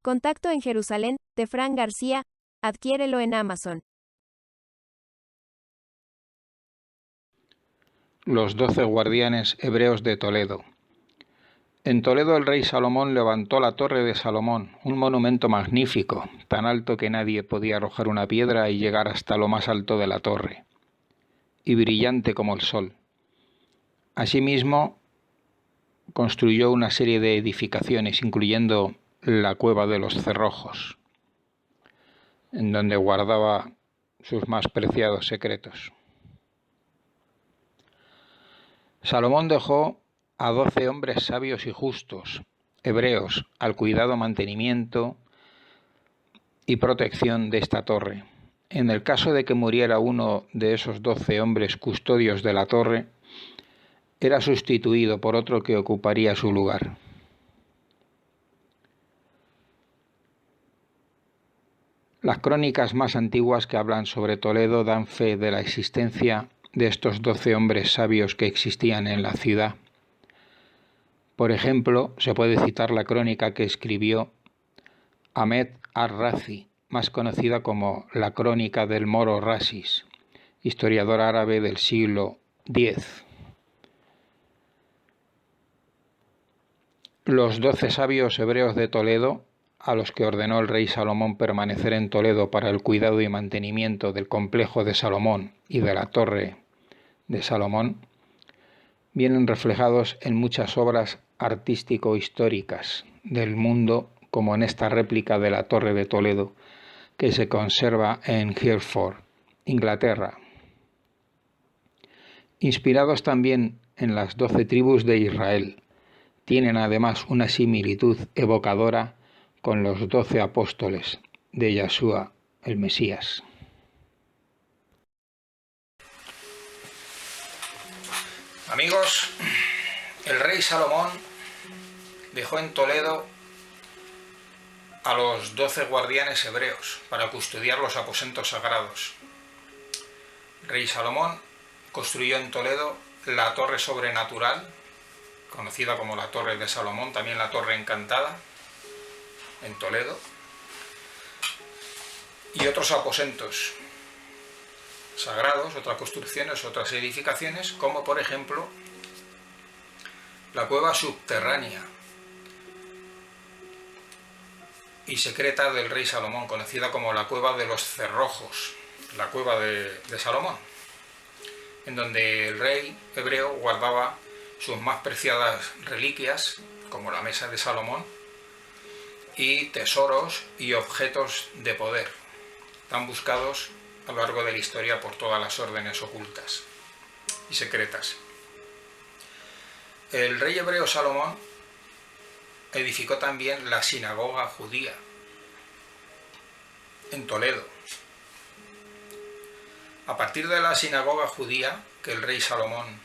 Contacto en Jerusalén, de Fran García, adquiérelo en Amazon. Los 12 guardianes hebreos de Toledo. En Toledo el rey Salomón levantó la Torre de Salomón, un monumento magnífico, tan alto que nadie podía arrojar una piedra y llegar hasta lo más alto de la torre, y brillante como el sol. Asimismo, construyó una serie de edificaciones, incluyendo la Cueva de los Cerrojos, en donde guardaba sus más preciados secretos. Salomón dejó a 12 hombres sabios y justos, hebreos, al cuidado, mantenimiento y protección de esta torre. En el caso de que muriera uno de esos 12 hombres custodios de la torre, era sustituido por otro que ocuparía su lugar. Las crónicas más antiguas que hablan sobre Toledo dan fe de la existencia de estos 12 hombres sabios que existían en la ciudad. Por ejemplo, se puede citar la crónica que escribió Ahmed ar-Razi, más conocida como la Crónica del Moro Rasis, historiador árabe del siglo X. Los 12 sabios hebreos de Toledo, a los que ordenó el rey Salomón permanecer en Toledo para el cuidado y mantenimiento del complejo de Salomón y de la Torre de Salomón, vienen reflejados en muchas obras artístico-históricas del mundo, como en esta réplica de la Torre de Toledo, que se conserva en Hereford, Inglaterra. Inspirados también en las 12 tribus de Israel, tienen además una similitud evocadora con los 12 apóstoles de Yeshua, el Mesías. Amigos, el rey Salomón dejó en Toledo a los 12 guardianes hebreos para custodiar los aposentos sagrados. El rey Salomón construyó en Toledo la torre sobrenatural, conocida como la Torre de Salomón, también la Torre Encantada, en Toledo, y otros aposentos sagrados, otras construcciones, otras edificaciones, como por ejemplo la cueva subterránea y secreta del rey Salomón, conocida como la Cueva de los Cerrojos, la Cueva de Salomón, en donde el rey hebreo guardaba sus más preciadas reliquias, como la mesa de Salomón, y tesoros y objetos de poder, tan buscados a lo largo de la historia por todas las órdenes ocultas y secretas. El rey hebreo Salomón edificó también la sinagoga judía en Toledo. A partir de la sinagoga judía que el rey Salomón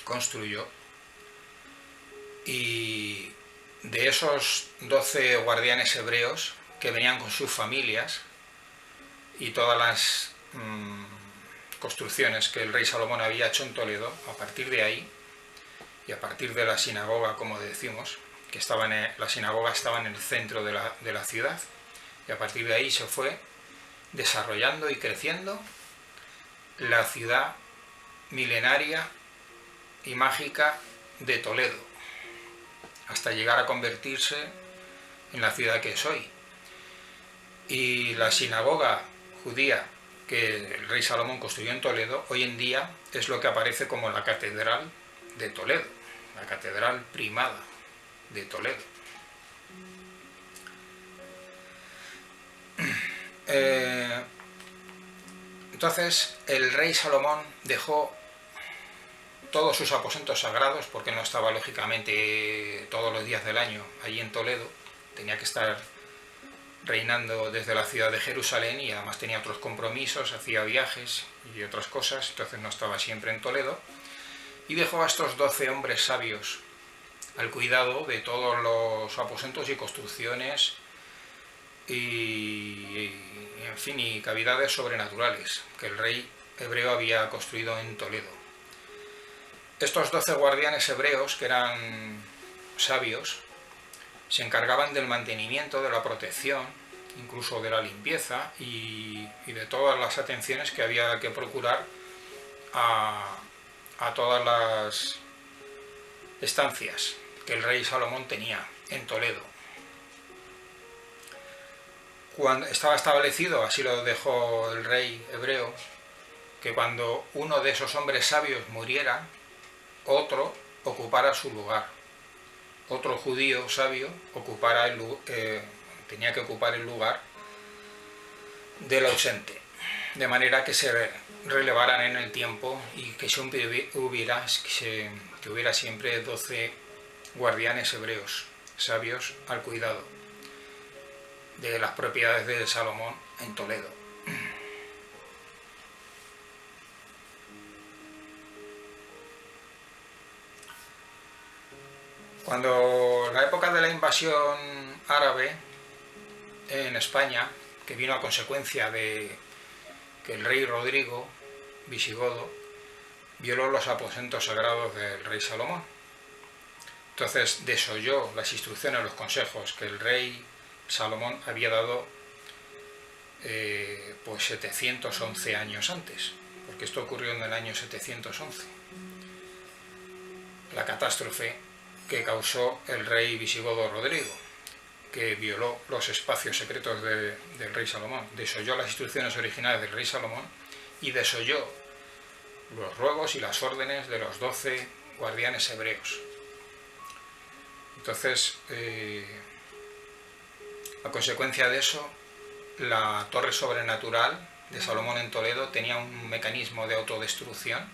construyó, y de esos 12 guardianes hebreos que venían con sus familias y todas las construcciones que el rey Salomón había hecho en Toledo, a partir de ahí, y a partir de la sinagoga, como decimos, que la sinagoga estaba en el centro de la ciudad, y a partir de ahí se fue desarrollando y creciendo la ciudad milenaria y mágica de Toledo, hasta llegar a convertirse en la ciudad que es hoy. Y la sinagoga judía que el rey Salomón construyó en Toledo, hoy en día es lo que aparece como la catedral de Toledo, la catedral primada de Toledo. Entonces el rey Salomón dejó todos sus aposentos sagrados, porque no estaba lógicamente todos los días del año allí en Toledo, tenía que estar reinando desde la ciudad de Jerusalén, y además tenía otros compromisos, hacía viajes y otras cosas, entonces no estaba siempre en Toledo, y dejó a estos 12 hombres sabios al cuidado de todos los aposentos y construcciones y en fin, y cavidades sobrenaturales que el rey hebreo había construido en Toledo. Estos 12 guardianes hebreos, que eran sabios, se encargaban del mantenimiento, de la protección, incluso de la limpieza y de todas las atenciones que había que procurar a todas las estancias que el rey Salomón tenía en Toledo. Cuando estaba establecido, así lo dejó el rey hebreo, que cuando uno de esos hombres sabios muriera, otro ocupara su lugar. Otro judío sabio tenía que ocupar el lugar del ausente, de manera que se relevaran en el tiempo y que hubiera siempre 12 guardianes hebreos, sabios al cuidado de las propiedades de Salomón en Toledo. Cuando la época de la invasión árabe en España, que vino a consecuencia de que el rey Rodrigo visigodo violó los aposentos sagrados del rey Salomón, entonces desoyó las instrucciones, los consejos que el rey Salomón había dado pues 711 años antes, porque esto ocurrió en el año 711, la catástrofe que causó el rey visigodo Rodrigo, que violó los espacios secretos del rey Salomón, desoyó las instrucciones originales del rey Salomón y desoyó los ruegos y las órdenes de los 12 guardianes hebreos. Entonces, a consecuencia de eso, la torre sobrenatural de Salomón en Toledo tenía un mecanismo de autodestrucción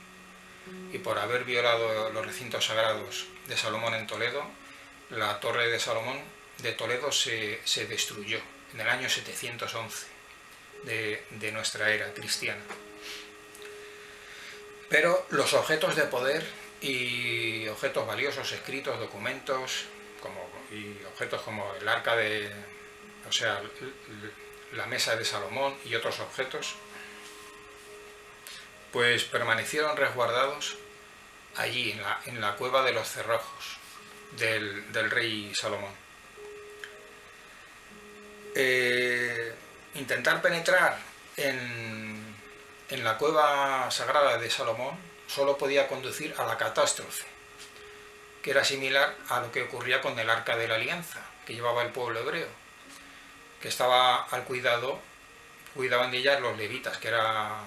y por haber violado los recintos sagrados de Salomón en Toledo, la torre de Salomón de Toledo se destruyó en el año 711 de nuestra era cristiana. Pero los objetos de poder y objetos valiosos, escritos, documentos, y objetos como el arca la mesa de Salomón y otros objetos, pues permanecieron resguardados allí en la cueva de los cerrojos del rey Salomón. Intentar penetrar en la cueva sagrada de Salomón solo podía conducir a la catástrofe, que era similar a lo que ocurría con el arca de la alianza que llevaba el pueblo hebreo, que estaba al cuidaban de ella los levitas, que era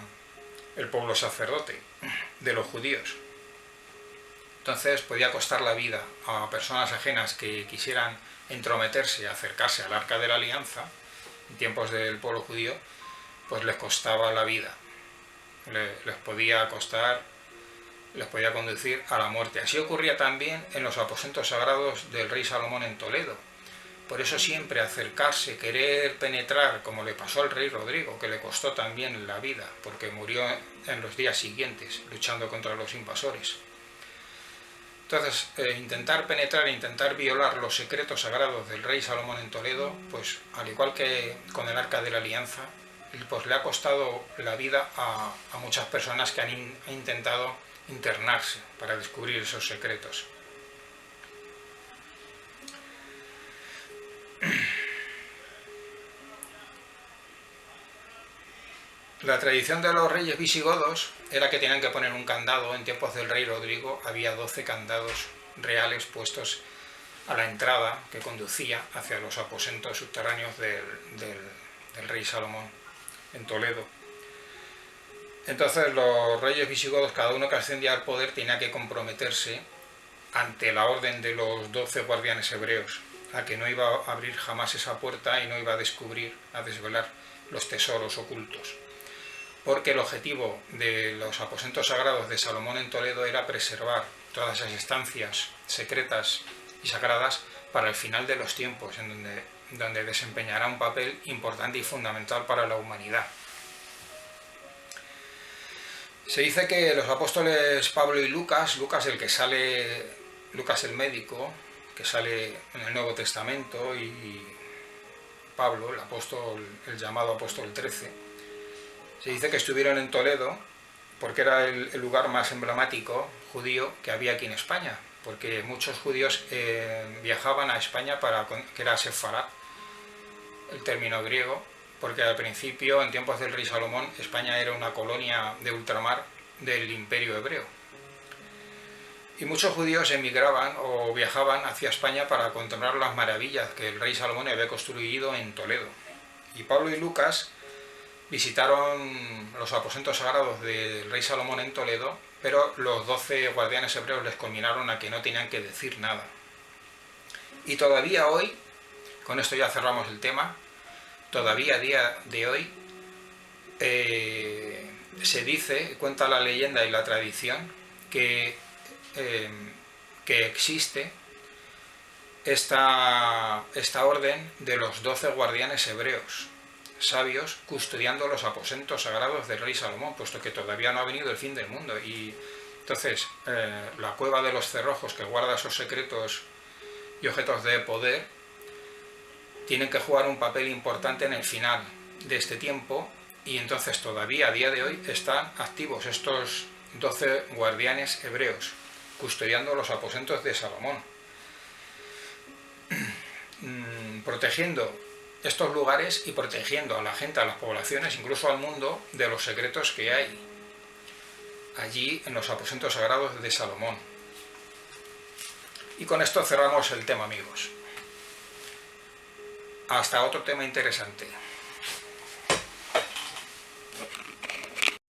el pueblo sacerdote de los judíos. Entonces podía costar la vida a personas ajenas que quisieran entrometerse, acercarse al arca de la alianza en tiempos del pueblo judío, pues les costaba la vida, les podía conducir a la muerte. Así ocurría también en los aposentos sagrados del rey Salomón en Toledo. Por eso siempre acercarse, querer penetrar, como le pasó al rey Rodrigo, que le costó también la vida, porque murió en los días siguientes luchando contra los invasores. Entonces, intentar penetrar, intentar violar los secretos sagrados del rey Salomón en Toledo, pues al igual que con el arca de la alianza, pues le ha costado la vida a muchas personas que han intentado internarse para descubrir esos secretos. La tradición de los reyes visigodos era que tenían que poner un candado. En tiempos del rey Rodrigo había 12 candados reales puestos a la entrada que conducía hacia los aposentos subterráneos del rey Salomón en Toledo. Entonces los reyes visigodos, cada uno que ascendía al poder, tenía que comprometerse ante la orden de los 12 guardianes hebreos a que no iba a abrir jamás esa puerta y no iba a desvelar los tesoros ocultos, porque el objetivo de los aposentos sagrados de Salomón en Toledo era preservar todas esas estancias secretas y sagradas para el final de los tiempos, en donde desempeñará un papel importante y fundamental para la humanidad. Se dice que los apóstoles Pablo y Lucas Lucas el médico, que sale en el Nuevo Testamento, y Pablo, el llamado apóstol 13, se dice que estuvieron en Toledo porque era el lugar más emblemático judío que había aquí en España, porque muchos judíos viajaban a España que era Sefarad, el término griego, porque al principio, en tiempos del rey Salomón, España era una colonia de ultramar del Imperio Hebreo. Y muchos judíos emigraban o viajaban hacia España para contemplar las maravillas que el rey Salomón había construido en Toledo. Y Pablo y Lucas visitaron los aposentos sagrados del rey Salomón en Toledo, pero los 12 guardianes hebreos les conminaron a que no tenían que decir nada. Y todavía hoy, con esto ya cerramos el tema, todavía a día de hoy se dice, cuenta la leyenda y la tradición, que existe esta orden de los 12 guardianes hebreos, sabios, custodiando los aposentos sagrados del rey Salomón, puesto que todavía no ha venido el fin del mundo. Y entonces la cueva de los cerrojos, que guarda esos secretos y objetos de poder, tienen que jugar un papel importante en el final de este tiempo, y entonces todavía a día de hoy están activos estos 12 guardianes hebreos custodiando los aposentos de Salomón, protegiendo estos lugares y protegiendo a la gente, a las poblaciones, incluso al mundo, de los secretos que hay allí en los aposentos sagrados de Salomón. Y con esto cerramos el tema, amigos. Hasta otro tema interesante.